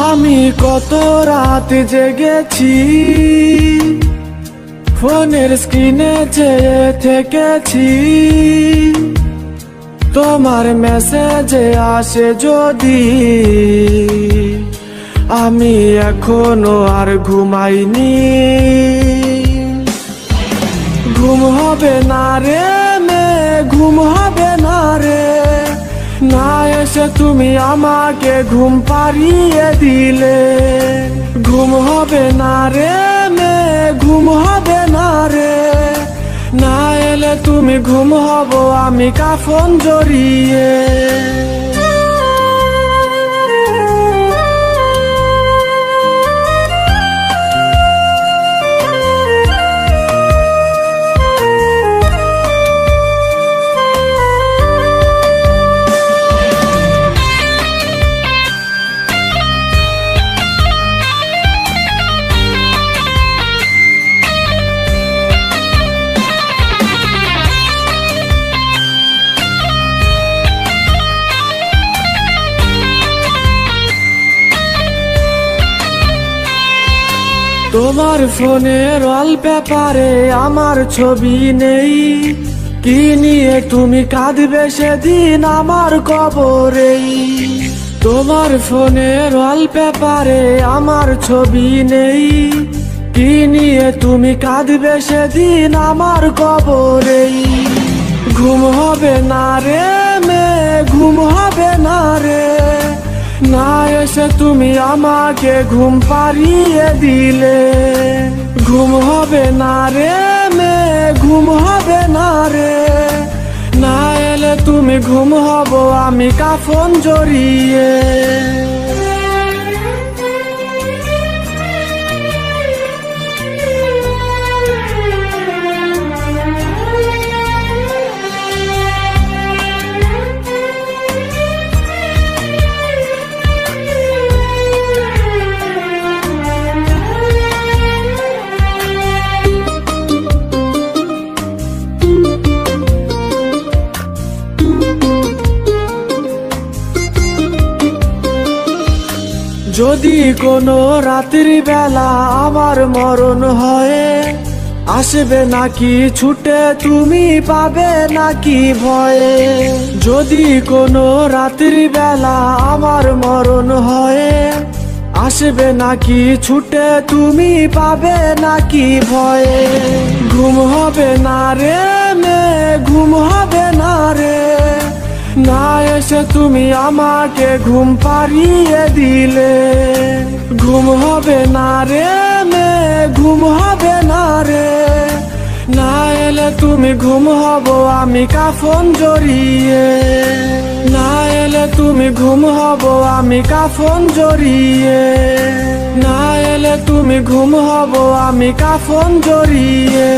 আমি কত রাত জেগেছি, ফোনের স্ক্রিনে চেয়ে থেকেছি। তোমার মেসেজে আসে যদি, আমি এখনো আর ঘুমাইনি। ঘুম হবে না রে মেয়ে, ঘুম হবে না রে, না এসে তুমি আমাকে ঘুম পাড়িয়ে দিলে। ঘুম হবে না রে মেয়ে, ঘুম হবে না রে, না এলে তুমি ঘুম হব আমি কাফন জড়িয়ে। তোমার ফোনের ওয়ালপেপারে আমার ছবি নেই, কি নিয়ে তুমি কাঁদবে সেদিন আমার কবরেই। তোমার ফোনের ওয়ালপেপারে আমার ছবি নেই, কি নিয়ে তুমি কাঁদবে সেদিন আমার কবরেই। ঘুম হবে না রে মেয়ে, ঘুম হবে না রে, না এসে তুমি আমাকে ঘুম পাড়িয়ে দিলে। ঘুম হবে না রে মেয়ে, ঘুম হবে না রে, না এলে তুমি ঘুম হব আমি কাফন জড়িয়ে। যদি কোনো রাত্রি বেলা আমার মরণ হয়, আসবে নাকি ছুটে তুমি পাবে নাকি ভয়ে। যদি কোনো রাত্রি বেলা আমার মরণ হয়, আসবে নাকি ছুটে তুমি পাবে নাকি ভয়ে। ঘুম হবে না রে মেয়ে, ঘুম হবে না রে, না এসে তুমি আমাকে ঘুম পাড়িয়ে দিলে। ঘুম হবে না রে মেয়ে, ঘুম হবে না রে, না এলে তুমি ঘুম হব আমি কাফন জড়িয়ে। না এলে তুমি ঘুম হব আমি কাফন জড়িয়ে, না এলে তুমি ঘুম হব আমি কাফন জড়িয়ে।